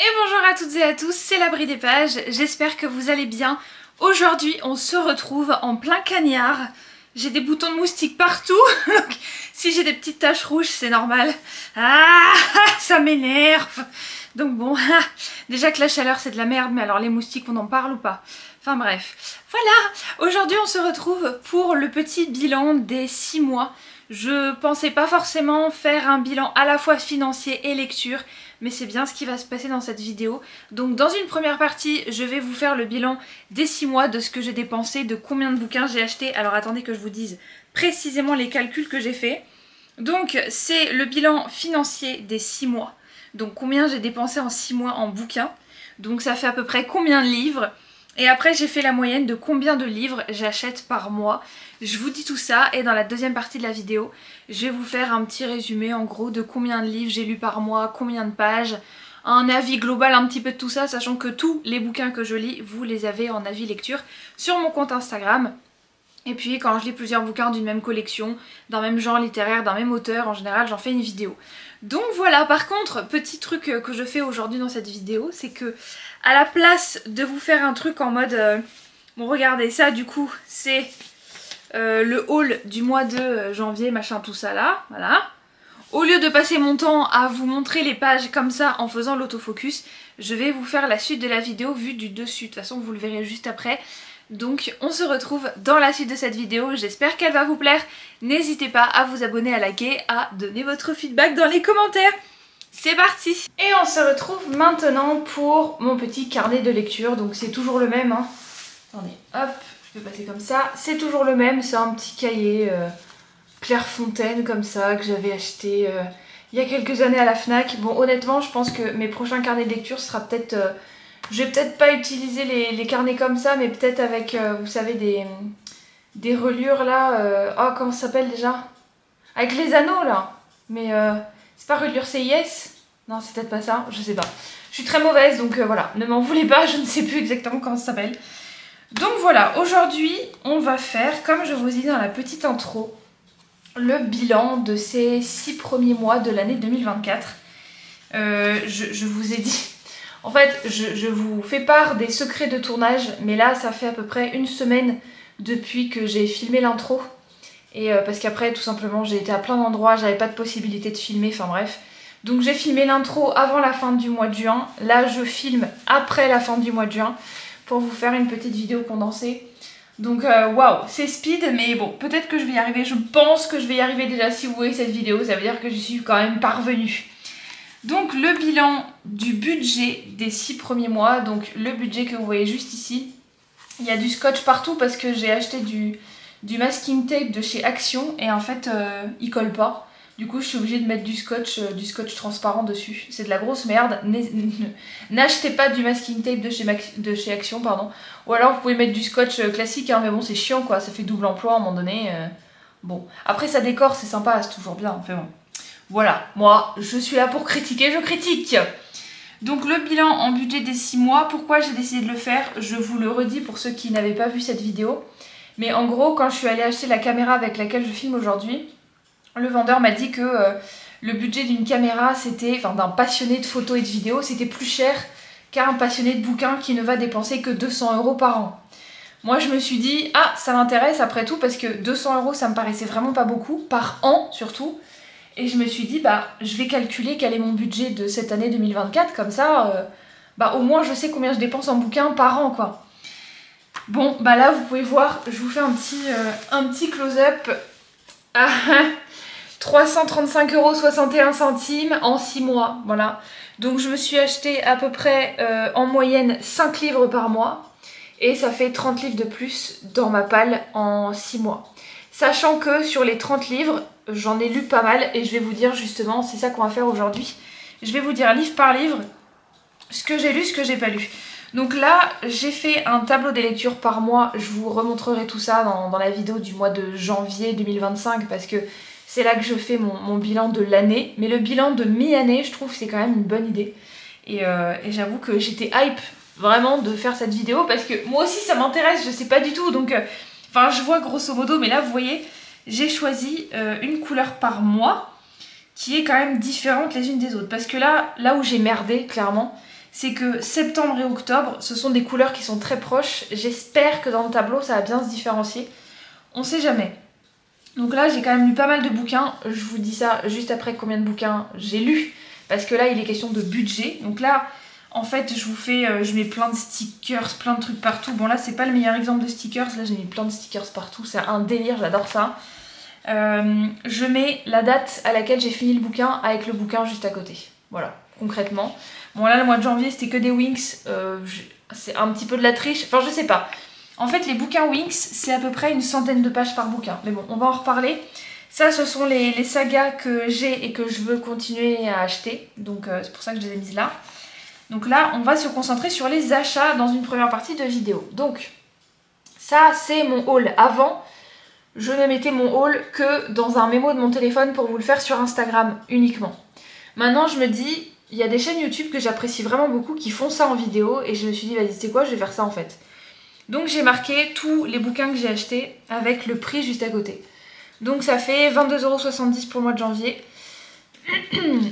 Et bonjour à toutes et à tous, c'est l'Abri des Pages, j'espère que vous allez bien. Aujourd'hui on se retrouve en plein cagnard, j'ai des boutons de moustiques partout, donc si j'ai des petites taches rouges c'est normal. Ah, ça m'énerve. Donc bon, déjà que la chaleur c'est de la merde, mais alors les moustiques on en parle ou pas? Enfin bref, voilà, aujourd'hui on se retrouve pour le petit bilan des 6 mois. Je pensais pas forcément faire un bilan à la fois financier et lecture, mais c'est bien ce qui va se passer dans cette vidéo. Donc dans une première partie, je vais vous faire le bilan des 6 mois, de ce que j'ai dépensé, de combien de bouquins j'ai acheté. Alors attendez que je vous dise précisément les calculs que j'ai fait. Donc c'est le bilan financier des 6 mois. Donc combien j'ai dépensé en 6 mois en bouquins. Donc ça fait à peu près combien de livres. Et après j'ai fait la moyenne de combien de livres j'achète par mois. Je vous dis tout ça et dans la deuxième partie de la vidéo, je vais vous faire un petit résumé en gros de combien de livres j'ai lu par mois, combien de pages, un avis global un petit peu de tout ça, sachant que tous les bouquins que je lis, vous les avez en avis lecture sur mon compte Instagram. Et puis quand je lis plusieurs bouquins d'une même collection, d'un même genre littéraire, d'un même auteur, en général j'en fais une vidéo. Donc voilà, par contre, petit truc que je fais aujourd'hui dans cette vidéo, c'est que à la place de vous faire un truc en mode... bon regardez ça du coup, c'est le haul du mois de janvier, machin tout ça là, voilà. Au lieu de passer mon temps à vous montrer les pages comme ça en faisant l'autofocus, je vais vous faire la suite de la vidéo vue du dessus. De toute façon vous le verrez juste après. Donc on se retrouve dans la suite de cette vidéo, j'espère qu'elle va vous plaire. N'hésitez pas à vous abonner, à liker, à donner votre feedback dans les commentaires. C'est parti! Et on se retrouve maintenant pour mon petit carnet de lecture, donc c'est toujours le même. Hein. Attendez, hop, je vais passer comme ça. C'est toujours le même, c'est un petit cahier Clairefontaine comme ça que j'avais acheté il y a quelques années à la Fnac. Bon honnêtement je pense que mes prochains carnets de lecture sera peut-être... je vais peut-être pas utiliser les carnets comme ça, mais peut-être avec, vous savez, des reliures là. Oh, comment ça s'appelle déjà? Avec les anneaux là. Mais c'est pas reliure CIS? Non, c'est peut-être pas ça, je sais pas. Je suis très mauvaise, donc voilà, ne m'en voulez pas, je ne sais plus exactement comment ça s'appelle. Donc voilà, aujourd'hui, on va faire, comme je vous ai dit dans la petite intro, le bilan de ces 6 premiers mois de l'année 2024. Je vous ai dit... En fait, je vous fais part des secrets de tournage, mais là, ça fait à peu près une semaine depuis que j'ai filmé l'intro. Et parce qu'après, tout simplement, j'ai été à plein d'endroits, j'avais pas de possibilité de filmer, enfin bref. Donc j'ai filmé l'intro avant la fin du mois de juin. Là, je filme après la fin du mois de juin pour vous faire une petite vidéo condensée. Donc waouh, c'est speed, mais bon, peut-être que je vais y arriver. Je pense que je vais y arriver déjà. Si vous voyez cette vidéo, ça veut dire que je suis quand même parvenue. Donc le bilan du budget des 6 premiers mois, donc le budget que vous voyez juste ici. Il y a du scotch partout parce que j'ai acheté du masking tape de chez Action et en fait il colle pas. Du coup je suis obligée de mettre du scotch transparent dessus. C'est de la grosse merde. N'achetez pas du masking tape de chez Action, pardon. Ou alors vous pouvez mettre du scotch classique, hein, mais bon c'est chiant quoi, ça fait double emploi à un moment donné. Bon, après ça décore, c'est sympa, c'est toujours bien, enfin bon. Voilà, moi je suis là pour critiquer, je critique. Donc le bilan en budget des 6 mois, pourquoi j'ai décidé de le faire? Je vous le redis pour ceux qui n'avaient pas vu cette vidéo. Mais en gros, quand je suis allée acheter la caméra avec laquelle je filme aujourd'hui, le vendeur m'a dit que le budget d'une caméra, c'était, enfin d'un passionné de photos et de vidéos, c'était plus cher qu'un passionné de bouquins qui ne va dépenser que 200 € par an. Moi je me suis dit, ah ça m'intéresse après tout parce que 200 € ça me paraissait vraiment pas beaucoup, par an surtout. Et je me suis dit, bah, je vais calculer quel est mon budget de cette année 2024, comme ça, bah, au moins je sais combien je dépense en bouquins par an, quoi. Bon, bah là, vous pouvez voir, je vous fais un petit close-up à 335,61 € en 6 mois, voilà. Donc je me suis acheté à peu près, en moyenne, 5 livres par mois, et ça fait 30 livres de plus dans ma palle en 6 mois. Sachant que sur les 30 livres, j'en ai lu pas mal et je vais vous dire justement, c'est ça qu'on va faire aujourd'hui. Je vais vous dire livre par livre, ce que j'ai lu, ce que j'ai pas lu. Donc là, j'ai fait un tableau des lectures par mois, je vous remontrerai tout ça dans la vidéo du mois de janvier 2025 parce que c'est là que je fais mon bilan de l'année. Mais le bilan de mi-année, je trouve que c'est quand même une bonne idée. Et j'avoue que j'étais hype vraiment de faire cette vidéo parce que moi aussi ça m'intéresse, je sais pas du tout donc... Enfin, je vois grosso modo, mais là, vous voyez, j'ai choisi une couleur par mois qui est quand même différente les unes des autres. Parce que là où j'ai merdé, clairement, c'est que septembre et octobre, ce sont des couleurs qui sont très proches. J'espère que dans le tableau, ça va bien se différencier. On sait jamais. Donc là, j'ai quand même lu pas mal de bouquins. Je vous dis ça juste après combien de bouquins j'ai lu. Parce que là, il est question de budget. Donc là, en fait, je mets plein de stickers, plein de trucs partout. Bon là, c'est pas le meilleur exemple de stickers. Là, j'ai mis plein de stickers partout. C'est un délire, j'adore ça. Je mets la date à laquelle j'ai fini le bouquin avec le bouquin juste à côté. Voilà, concrètement. Bon là, le mois de janvier, c'était que des Winx. C'est un petit peu de la triche. Enfin, je sais pas. En fait, les bouquins Winx, c'est à peu près une centaine de pages par bouquin. Mais bon, on va en reparler. Ça, ce sont les sagas que j'ai et que je veux continuer à acheter. Donc, c'est pour ça que je les ai mises là. Donc là, on va se concentrer sur les achats dans une première partie de vidéo. Donc, ça, c'est mon haul. Avant, je ne mettais mon haul que dans un mémo de mon téléphone pour vous le faire sur Instagram uniquement. Maintenant, je me dis, il y a des chaînes YouTube que j'apprécie vraiment beaucoup qui font ça en vidéo. Et je me suis dit, vas-y, c'est quoi, je vais faire ça en fait. Donc, j'ai marqué tous les bouquins que j'ai achetés avec le prix juste à côté. Donc, ça fait 22,70 € pour le mois de janvier.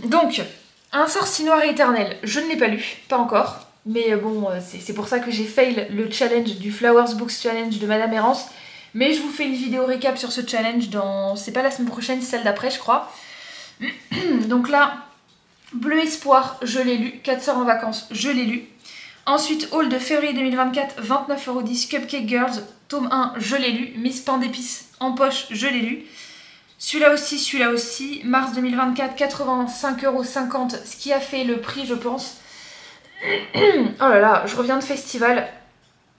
Donc... Un sorcier noir et éternel, je ne l'ai pas lu, pas encore, mais bon, c'est pour ça que j'ai fail le challenge du Flowers Books Challenge de Madame Errance, mais je vous fais une vidéo récap sur ce challenge dans, c'est pas la semaine prochaine, c'est celle d'après je crois. Donc là, Bleu Espoir, je l'ai lu, 4 sœurs en vacances, je l'ai lu. Ensuite, haul de février 2024, 29,10 € Cupcake Girls, tome 1, je l'ai lu. Miss Pain d'épices en poche, je l'ai lu. Celui-là aussi, mars 2024, 85,50 €, ce qui a fait le prix, je pense. Oh là là, je reviens de festival.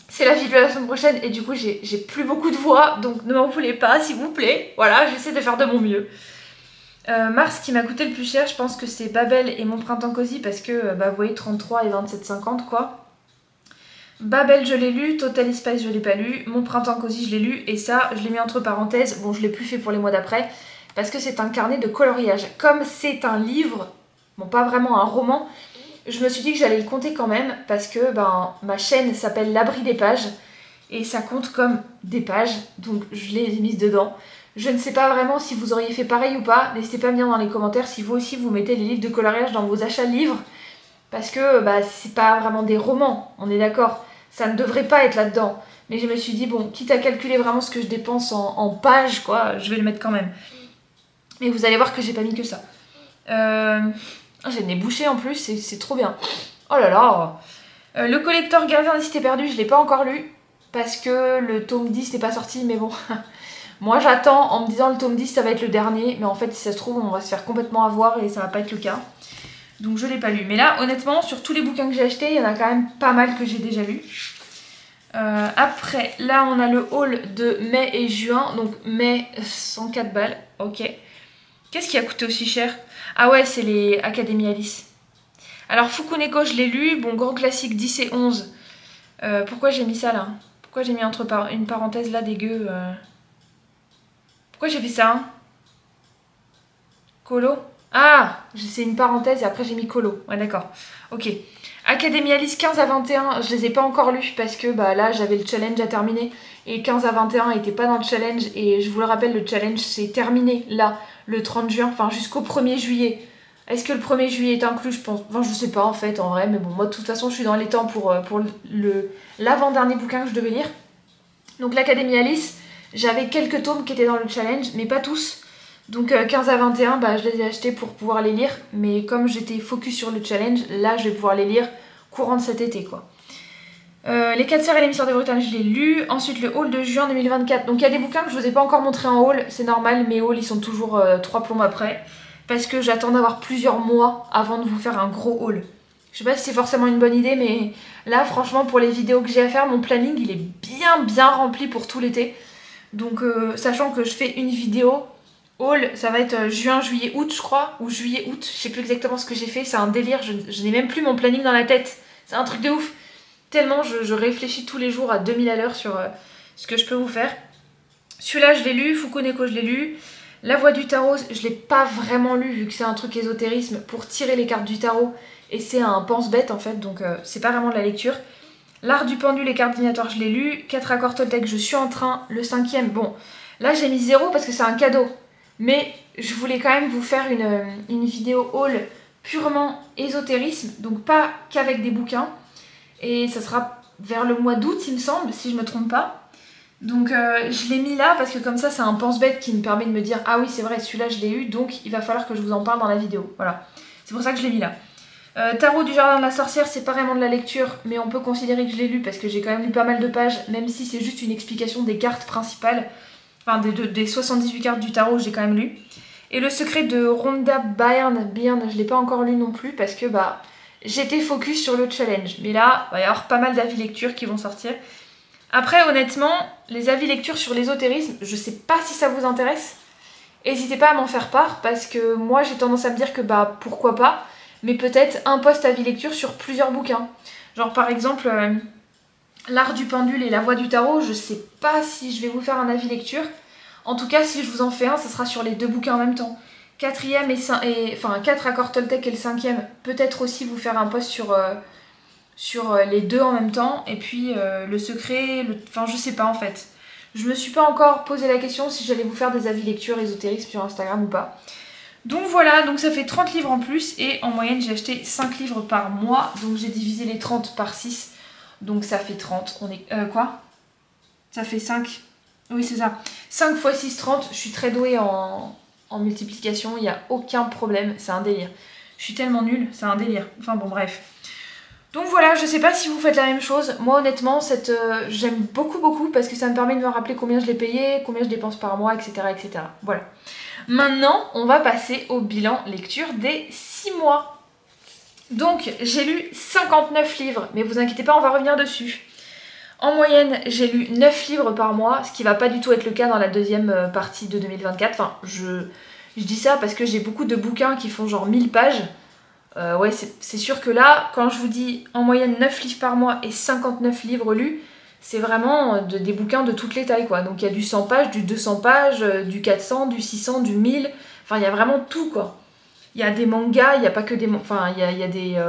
C'est la vidéo de la semaine prochaine et du coup, j'ai plus beaucoup de voix, donc ne m'en voulez pas, s'il vous plaît. Voilà, j'essaie de faire de mon mieux. Mars, qui m'a coûté le plus cher, je pense que c'est Babel et Mon Printemps Cosy, parce que, bah, vous voyez, 33 et 27,50 quoi. Babel, je l'ai lu, Totally Spice, je l'ai pas lu, Mon Printemps Cosy, je l'ai lu, et ça, je l'ai mis entre parenthèses. Bon, je l'ai plus fait pour les mois d'après, parce que c'est un carnet de coloriage. Comme c'est un livre, bon, pas vraiment un roman, je me suis dit que j'allais le compter quand même, parce que ben, ma chaîne s'appelle L'Abri des pages, et ça compte comme des pages, donc je l'ai mise dedans. Je ne sais pas vraiment si vous auriez fait pareil ou pas, n'hésitez pas à me dire dans les commentaires si vous aussi vous mettez les livres de coloriage dans vos achats de livres, parce que bah, c'est pas vraiment des romans, on est d'accord. Ça ne devrait pas être là-dedans. Mais je me suis dit, bon, quitte à calculer vraiment ce que je dépense en pages, quoi, je vais le mettre quand même. Et vous allez voir que j'ai pas mis que ça. J'ai le nez bouché en plus, c'est trop bien. Oh là là. Le collector Gardien des Cités Perdues, je l'ai pas encore lu. Parce que le tome 10 n'est pas sorti, mais bon. Moi j'attends en me disant le tome 10 ça va être le dernier. Mais en fait, si ça se trouve, on va se faire complètement avoir et ça va pas être le cas. Donc je l'ai pas lu. Mais là, honnêtement, sur tous les bouquins que j'ai achetés, il y en a quand même pas mal que j'ai déjà lu. Après, là, on a le haul de mai et juin. Donc mai, 104 balles. Ok. Qu'est-ce qui a coûté aussi cher? Ah ouais, c'est les Académie Alice. Alors Fukuneko, je l'ai lu. Bon, grand classique 10 et 11. Pourquoi j'ai mis ça là? Pourquoi j'ai mis entre une parenthèse là dégueu Pourquoi j'ai fait ça hein? Colo? Ah, c'est une parenthèse et après j'ai mis colo. Ouais, d'accord. Ok. Académie Alice 15 à 21, je les ai pas encore lus parce que bah, là j'avais le challenge à terminer et 15 à 21 n'était pas dans le challenge et je vous le rappelle, le challenge c'est terminé là, le 30 juin, enfin jusqu'au 1er juillet. Est-ce que le 1er juillet est inclus? Je pense. Enfin, je sais pas en fait en vrai, mais bon, moi de toute façon je suis dans les temps pour l'avant-dernier bouquin que je devais lire. Donc l'Académie Alice, j'avais quelques tomes qui étaient dans le challenge, mais pas tous. Donc 15 à 21, bah, je les ai achetés pour pouvoir les lire. Mais comme j'étais focus sur le challenge, là je vais pouvoir les lire courant de cet été quoi. Les 4 sœurs et l'émissaire de Bretagne, je l'ai lu. Ensuite le haul de juin 2024. Donc il y a des bouquins que je vous ai pas encore montré en haul. C'est normal, mes hauls ils sont toujours 3 plombs après. Parce que j'attends d'avoir plusieurs mois avant de vous faire un gros haul. Je sais pas si c'est forcément une bonne idée, mais là franchement pour les vidéos que j'ai à faire, mon planning il est bien rempli pour tout l'été. Donc sachant que je fais une vidéo haul, ça va être juin, juillet, août je crois, ou juillet, août, je sais plus exactement ce que j'ai fait, c'est un délire, je n'ai même plus mon planning dans la tête, c'est un truc de ouf. Tellement je réfléchis tous les jours à 2000 à l'heure sur ce que je peux vous faire. Celui-là je l'ai lu, Fukuneko je l'ai lu, La Voix du Tarot, je l'ai pas vraiment lu vu que c'est un truc ésotérisme pour tirer les cartes du tarot et c'est un pense-bête en fait, donc c'est pas vraiment de la lecture. L'Art du Pendule et cartes divinatoires, je l'ai lu, 4 accords Toltec, je suis en train, le 5e, bon, là j'ai mis 0 parce que c'est un cadeau. Mais je voulais quand même vous faire une vidéo haul purement ésotérisme, donc pas qu'avec des bouquins. Et ça sera vers le mois d'août, il me semble, si je me trompe pas. Donc je l'ai mis là parce que comme ça, c'est un pense-bête qui me permet de me dire « Ah oui, c'est vrai, celui-là, je l'ai eu, donc il va falloir que je vous en parle dans la vidéo. » Voilà, c'est pour ça que je l'ai mis là. Tarot du Jardin de la Sorcière, c'est pas vraiment de la lecture, mais on peut considérer que je l'ai lu parce que j'ai quand même lu pas mal de pages, même si c'est juste une explication des cartes principales. Enfin, des 78 cartes du tarot, j'ai quand même lu. Et Le Secret de Rhonda Byrne, je l'ai pas encore lu non plus parce que bah j'étais focus sur le challenge. Mais là, il va y avoir pas mal d'avis lecture qui vont sortir. Après, honnêtement, les avis lecture sur l'ésotérisme, je sais pas si ça vous intéresse. N'hésitez pas à m'en faire part parce que moi j'ai tendance à me dire que bah pourquoi pas, mais peut-être un post avis lecture sur plusieurs bouquins. Genre par exemple, L'Art du Pendule et La Voix du Tarot, je sais pas si je vais vous faire un avis lecture. En tout cas, si je vous en fais un, ça sera sur les deux bouquins en même temps. 4e enfin 4 accords Toltec et le 5e, peut-être aussi vous faire un post sur les deux en même temps. Et puis Le Secret, enfin je sais pas en fait. Je me suis pas encore posé la question si j'allais vous faire des avis lecture ésotérisme sur Instagram ou pas. Donc voilà, donc ça fait 30 livres en plus et en moyenne j'ai acheté 5 livres par mois. Donc j'ai divisé les 30 par 6, donc ça fait 30. On est... quoi? Ça fait 5. Oui c'est ça. 5 x 6, 30. Je suis très douée en multiplication, il n'y a aucun problème, c'est un délire. Je suis tellement nulle, c'est un délire. Enfin bon bref. Donc voilà, je sais pas si vous faites la même chose. Moi honnêtement, j'aime beaucoup parce que ça me permet de me rappeler combien je l'ai payé, combien je dépense par mois, etc. etc. Voilà. Maintenant, on va passer au bilan lecture des 6 mois. Donc, j'ai lu 59 livres, mais vous inquiétez pas, on va revenir dessus. En moyenne, j'ai lu 9 livres par mois, ce qui va pas du tout être le cas dans la deuxième partie de 2024. Enfin, je dis ça parce que j'ai beaucoup de bouquins qui font genre 1000 pages. Ouais, c'est sûr que là, quand je vous dis en moyenne 9 livres par mois et 59 livres lus, c'est vraiment des bouquins de toutes les tailles, quoi. Donc il y a du 100 pages, du 200 pages, du 400, du 600, du 1000. Enfin, il y a vraiment tout, quoi. Il y a des mangas, il n'y a pas que des... Enfin, il y a des...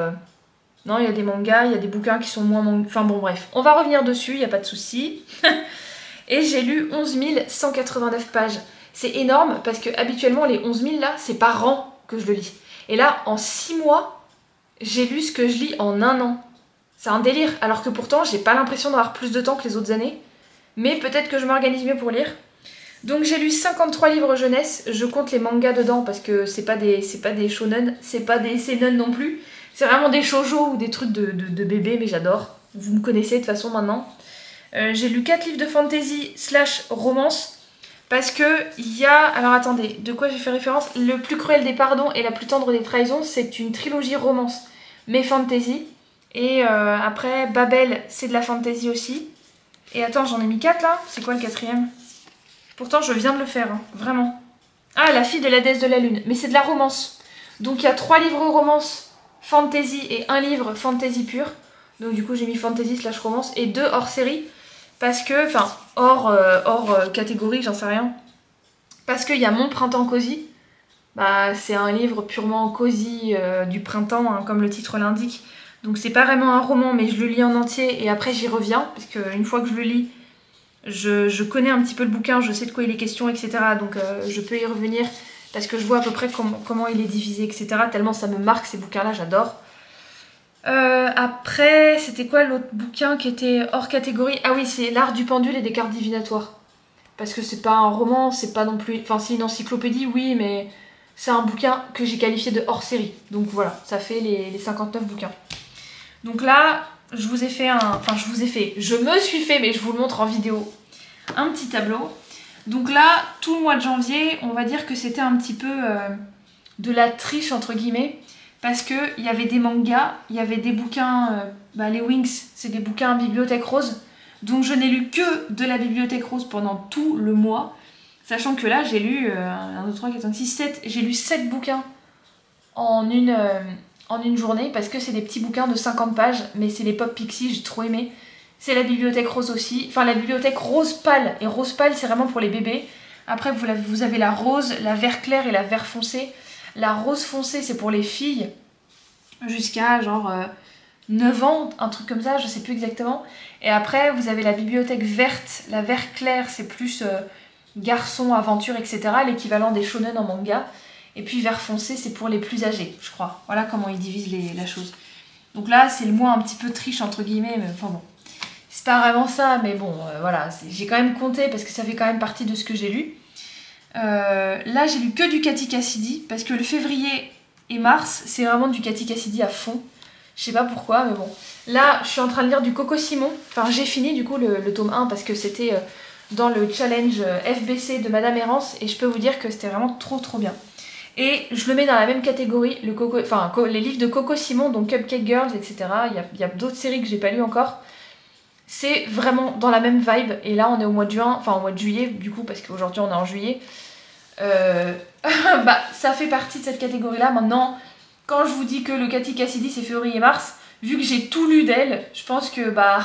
Non, il y a des mangas, il y a des bouquins qui sont moins... Enfin bon, bref. On va revenir dessus, il n'y a pas de souci. Et j'ai lu 11 189 pages. C'est énorme parce que habituellement, les 11 000, là, c'est par an que je le lis. Et là, en 6 mois, j'ai lu ce que je lis en un an. C'est un délire, alors que pourtant, j'ai pas l'impression d'avoir plus de temps que les autres années. Mais peut-être que je m'organise mieux pour lire. Donc j'ai lu 53 livres jeunesse, je compte les mangas dedans parce que c'est pas des shonen, c'est pas des seinen non plus. C'est vraiment des shoujo ou des trucs de bébé, mais j'adore. Vous me connaissez de toute façon maintenant. J'ai lu 4 livres de fantasy / romance. Parce que il y a... Alors attendez, de quoi j'ai fait référence? Le plus cruel des pardons et la plus tendre des trahisons, c'est une trilogie romance, mais fantasy. Et après, Babel, c'est de la fantasy aussi. Et attends, j'en ai mis 4 là. C'est quoi le 4e? Pourtant, je viens de le faire, hein, vraiment. Ah, La fille de la déesse de la lune. Mais c'est de la romance. Donc il y a 3 livres romance fantasy et 1 livre fantasy pur. Donc du coup, j'ai mis fantasy / romance et 2 hors série. Parce que, enfin, hors catégorie, j'en sais rien. Parce qu'il y a Mon printemps cosy. Bah, c'est un livre purement cosy du printemps, hein, comme le titre l'indique. Donc c'est pas vraiment un roman, mais je le lis en entier et après j'y reviens. Parce qu'une fois que je le lis, je connais un petit peu le bouquin, je sais de quoi il est question, etc. Donc je peux y revenir parce que je vois à peu près comment il est divisé, etc. Tellement ça me marque ces bouquins-là, j'adore. Après, c'était quoi l'autre bouquin qui était hors catégorie? Ah oui, c'est L'Art du Pendule et des cartes divinatoires. Parce que c'est pas un roman, c'est pas non plus... Enfin, c'est une encyclopédie, oui, mais c'est un bouquin que j'ai qualifié de hors série. Donc voilà, ça fait les 59 bouquins. Donc là, je vous ai fait Enfin, je me suis fait, mais je vous le montre en vidéo, un petit tableau. Donc là, tout le mois de janvier, on va dire que c'était un petit peu de la triche, entre guillemets. Parce qu'il y avait des mangas, il y avait des bouquins, les Wings, c'est des bouquins Bibliothèque Rose. Donc je n'ai lu que de la Bibliothèque Rose pendant tout le mois. Sachant que là, j'ai lu 1, 2, 3, 4, 5, 6, 7. J'ai lu 7 bouquins en une journée. Parce que c'est des petits bouquins de 50 pages. Mais c'est les Pop Pixies, j'ai trop aimé. C'est la Bibliothèque Rose aussi. Enfin, la Bibliothèque Rose pâle. Et rose pâle, c'est vraiment pour les bébés. Après, vous avez la rose, la vert clair et la vert foncé. La rose foncée, c'est pour les filles jusqu'à genre 9 ans, un truc comme ça, je sais plus exactement. Et après, vous avez la bibliothèque verte. La vert clair, c'est plus garçon, aventure, etc. L'équivalent des shonen en manga. Et puis vert foncé, c'est pour les plus âgés, je crois. Voilà comment ils divisent la chose. Donc là, c'est le mois un petit peu triche, entre guillemets, mais enfin bon. C'est pas vraiment ça, mais bon, voilà. J'ai quand même compté parce que ça fait quand même partie de ce que j'ai lu. Là, j'ai lu que du Cathy Cassidy parce que le février et mars, c'est vraiment du Cathy Cassidy à fond. Je sais pas pourquoi, mais bon. Là, je suis en train de lire du Coco Simon. Enfin, j'ai fini du coup le tome 1 parce que c'était dans le challenge FBC de Madame Errance et je peux vous dire que c'était vraiment trop bien. Et je le mets dans la même catégorie, les livres de Coco Simon, donc Cupcake Girls, etc. Il y a d'autres séries que j'ai pas lues encore. C'est vraiment dans la même vibe. Et là, on est au mois de juin, enfin au mois de juillet, du coup, parce qu'aujourd'hui on est en juillet. Bah, ça fait partie de cette catégorie-là. Maintenant, quand je vous dis que le Cathy Cassidy, c'est février et mars, vu que j'ai tout lu d'elle, je pense que bah,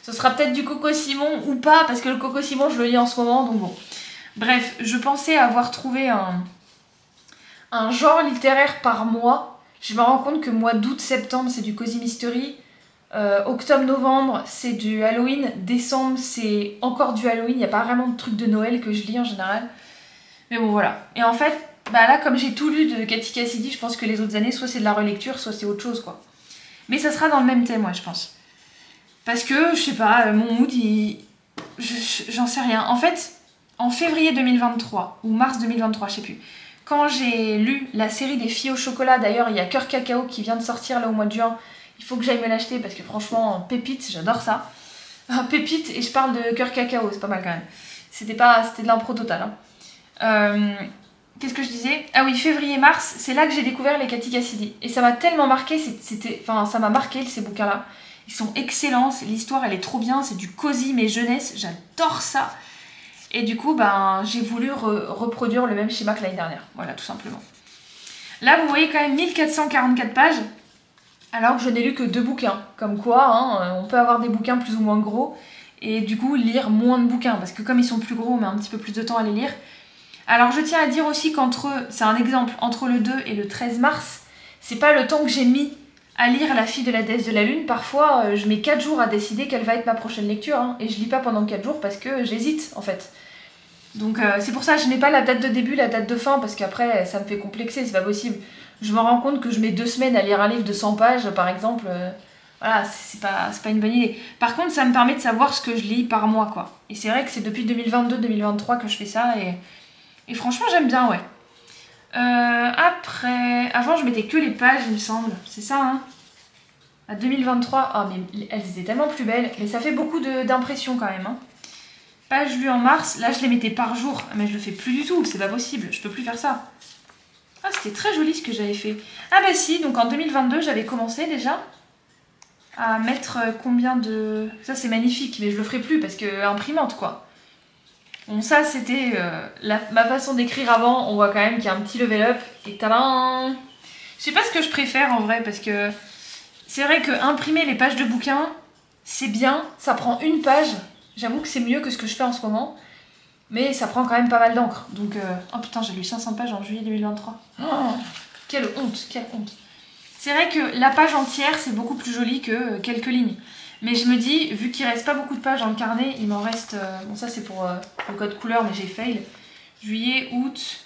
ce sera peut-être du Coco Simon ou pas, parce que le Coco Simon, je le lis en ce moment, donc bon. Bref, je pensais avoir trouvé un genre littéraire par mois. Je me rends compte que mois d'août, septembre, c'est du Cozy Mystery. Octobre, novembre, c'est du Halloween. Décembre, c'est encore du Halloween. Il n'y a pas vraiment de trucs de Noël que je lis en général. Mais bon, voilà. Et en fait, bah là, comme j'ai tout lu de Cathy Cassidy, je pense que les autres années, soit c'est de la relecture, soit c'est autre chose, quoi. Mais ça sera dans le même thème, ouais, je pense. Parce que, je sais pas, mon mood, j'en sais rien. En fait, en février 2023, ou mars 2023, je sais plus, quand j'ai lu la série des filles au chocolat, d'ailleurs, il y a Cœur Cacao qui vient de sortir là au mois de juin. Il faut que j'aille me l'acheter parce que franchement, pépite, j'adore ça. Pépite, et je parle de Cœur Cacao, c'est pas mal quand même. C'était de l'impro total. Hein. Qu'est-ce que je disais? Ah oui, février-mars, c'est là que j'ai découvert les Cathy Cassidy. Et ça m'a tellement marqué, ça m'a marqué ces bouquins-là. Ils sont excellents, l'histoire elle est trop bien, c'est du cosy mais jeunesse, j'adore ça. Et du coup, ben, j'ai voulu reproduire le même schéma que l'année dernière. Voilà, tout simplement. Là, vous voyez quand même 1444 pages. Alors que je n'ai lu que 2 bouquins. Comme quoi, hein, on peut avoir des bouquins plus ou moins gros et du coup lire moins de bouquins. Parce que comme ils sont plus gros, on met un petit peu plus de temps à les lire. Alors je tiens à dire aussi c'est un exemple, entre le 2 et le 13 mars, c'est pas le temps que j'ai mis à lire La fille de la déesse de la lune. Parfois, je mets 4 jours à décider quelle va être ma prochaine lecture. Hein, et je lis pas pendant 4 jours parce que j'hésite en fait. Donc c'est pour ça que je mets pas la date de début, la date de fin, parce qu'après ça me fait complexer, c'est pas possible. Je me rends compte que je mets 2 semaines à lire un livre de 100 pages, par exemple. Voilà, c'est pas une bonne idée. Par contre, ça me permet de savoir ce que je lis par mois, quoi. Et c'est vrai que c'est depuis 2022-2023 que je fais ça, et franchement, j'aime bien, ouais. Avant, je mettais que les pages, il me semble. C'est ça, hein. À 2023, ah, mais elles étaient tellement plus belles. Mais ça fait beaucoup d'impressions, quand même, hein. Pages lues en mars, là, je les mettais par jour. Mais je le fais plus du tout, c'est pas possible. Je peux plus faire ça. Ah, c'était très joli ce que j'avais fait. Ah bah si, donc en 2022, j'avais commencé déjà à mettre combien de... Ça, c'est magnifique, mais je le ferai plus parce que imprimante, quoi. Bon, ça, c'était ma façon d'écrire avant. On voit quand même qu'il y a un petit level up. Et tadam! Je sais pas ce que je préfère en vrai, parce que c'est vrai que imprimer les pages de bouquins, c'est bien. Ça prend une page. J'avoue que c'est mieux que ce que je fais en ce moment. Mais ça prend quand même pas mal d'encre. Donc, oh putain, j'ai lu 500 pages en juillet 2023. Oh, quelle honte, quelle honte. C'est vrai que la page entière, c'est beaucoup plus joli que quelques lignes. Mais je me dis, vu qu'il reste pas beaucoup de pages dans le carnet, il m'en reste... bon, ça c'est pour le code couleur, mais j'ai fail. Juillet, août...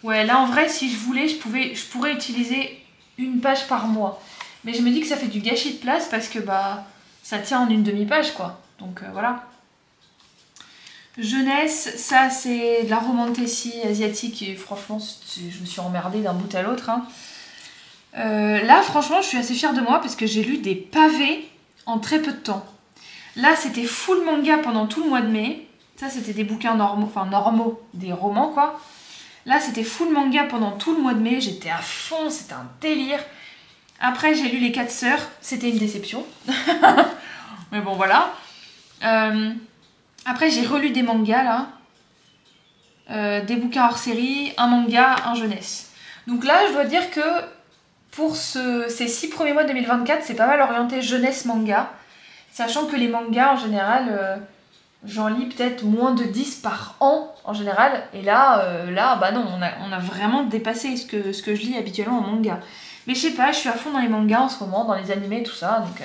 Ouais, là en vrai, si je voulais, je pourrais utiliser une page par mois. Mais je me dis que ça fait du gâchis de place parce que bah ça tient en une demi-page, quoi. Donc voilà. Jeunesse, ça c'est de la romantasy asiatique et franchement je me suis emmerdée d'un bout à l'autre. Hein. Là franchement je suis assez fière de moi parce que j'ai lu des pavés en très peu de temps. Là c'était full manga pendant tout le mois de mai. Ça c'était des bouquins normaux, enfin normaux, des romans quoi. Là c'était full manga pendant tout le mois de mai, j'étais à fond, c'était un délire. Après j'ai lu Les 4 sœurs, c'était une déception. Mais bon voilà. Après, j'ai relu des mangas, là. Des bouquins hors série, un manga, un jeunesse. Donc là, je dois dire que pour ces 6 premiers mois de 2024, c'est pas mal orienté jeunesse manga. Sachant que les mangas, en général, j'en lis peut-être moins de 10 par an, en général. Et là, bah non, on a vraiment dépassé ce que je lis habituellement en manga. Mais je sais pas, je suis à fond dans les mangas en ce moment, dans les animés, tout ça, donc...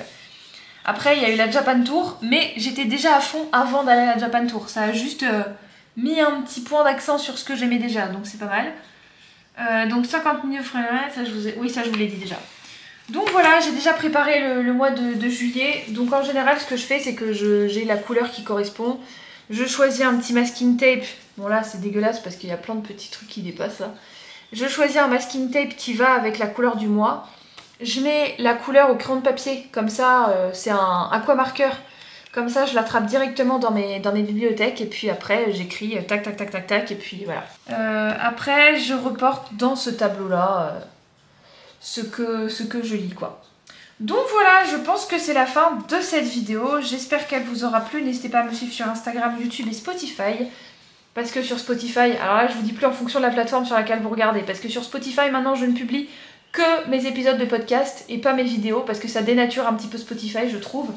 Après, il y a eu la Japan Tour, mais j'étais déjà à fond avant d'aller à la Japan Tour. Ça a juste mis un petit point d'accent sur ce que j'aimais déjà, donc c'est pas mal. Donc 50 minutes, ça je vous ai... Oui, ça je vous l'ai dit déjà. Donc voilà, j'ai déjà préparé le mois de juillet. Donc en général, ce que je fais, c'est que j'ai la couleur qui correspond. Je choisis un petit masking tape. Bon là, c'est dégueulasse parce qu'il y a plein de petits trucs qui dépassent là. Je choisis un masking tape qui va avec la couleur du mois. Je mets la couleur au crayon de papier. Comme ça, c'est un aquamarqueur. Comme ça, je l'attrape directement dans mes bibliothèques. Et puis après, j'écris tac, tac, tac, tac, tac. Et puis voilà. Après, je reporte dans ce tableau-là ce que je lis, quoi. Donc voilà, je pense que c'est la fin de cette vidéo. J'espère qu'elle vous aura plu. N'hésitez pas à me suivre sur Instagram, YouTube et Spotify. Parce que sur Spotify, alors là je vous dis plus en fonction de la plateforme sur laquelle vous regardez. Parce que sur Spotify maintenant je ne publie que mes épisodes de podcast et pas mes vidéos. Parce que ça dénature un petit peu Spotify, je trouve.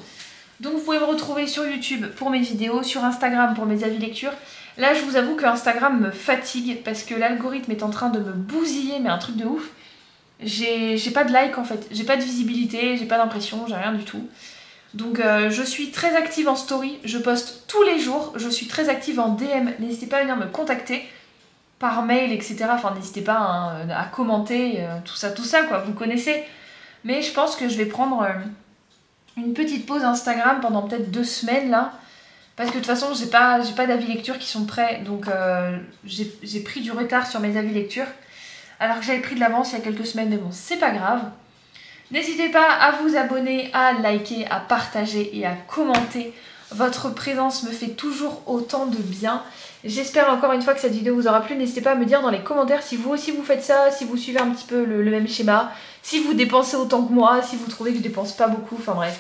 Donc vous pouvez me retrouver sur YouTube pour mes vidéos, sur Instagram pour mes avis lecture. Là je vous avoue que Instagram me fatigue parce que l'algorithme est en train de me bousiller, mais un truc de ouf. J'ai pas de like en fait, j'ai pas de visibilité, j'ai pas d'impression, j'ai rien du tout. Donc je suis très active en story, je poste tous les jours, je suis très active en DM, n'hésitez pas à venir me contacter par mail, etc. Enfin n'hésitez pas hein, à commenter, tout ça quoi, vous connaissez. Mais je pense que je vais prendre une petite pause Instagram pendant peut-être 2 semaines là. Parce que de toute façon j'ai pas d'avis lecture qui sont prêts, donc j'ai pris du retard sur mes avis lecture. Alors que j'avais pris de l'avance il y a quelques semaines, mais bon, c'est pas grave. N'hésitez pas à vous abonner, à liker, à partager et à commenter. Votre présence me fait toujours autant de bien. J'espère encore une fois que cette vidéo vous aura plu. N'hésitez pas à me dire dans les commentaires si vous aussi vous faites ça, si vous suivez un petit peu le même schéma, si vous dépensez autant que moi, si vous trouvez que je dépense pas beaucoup, enfin bref.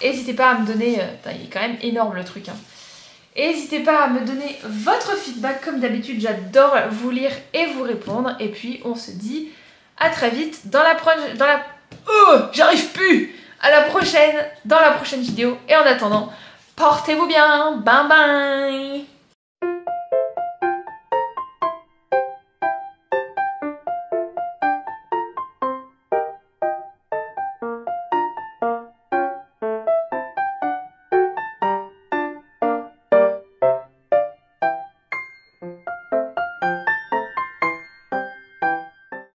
N'hésitez pas à me donner... il est quand même énorme le truc, hein. N'hésitez pas à me donner votre feedback, comme d'habitude, j'adore vous lire et vous répondre. Et puis on se dit à très vite dans la Oh, j'arrive plus! À la prochaine, dans la prochaine vidéo. Et en attendant, portez-vous bien, bye bye!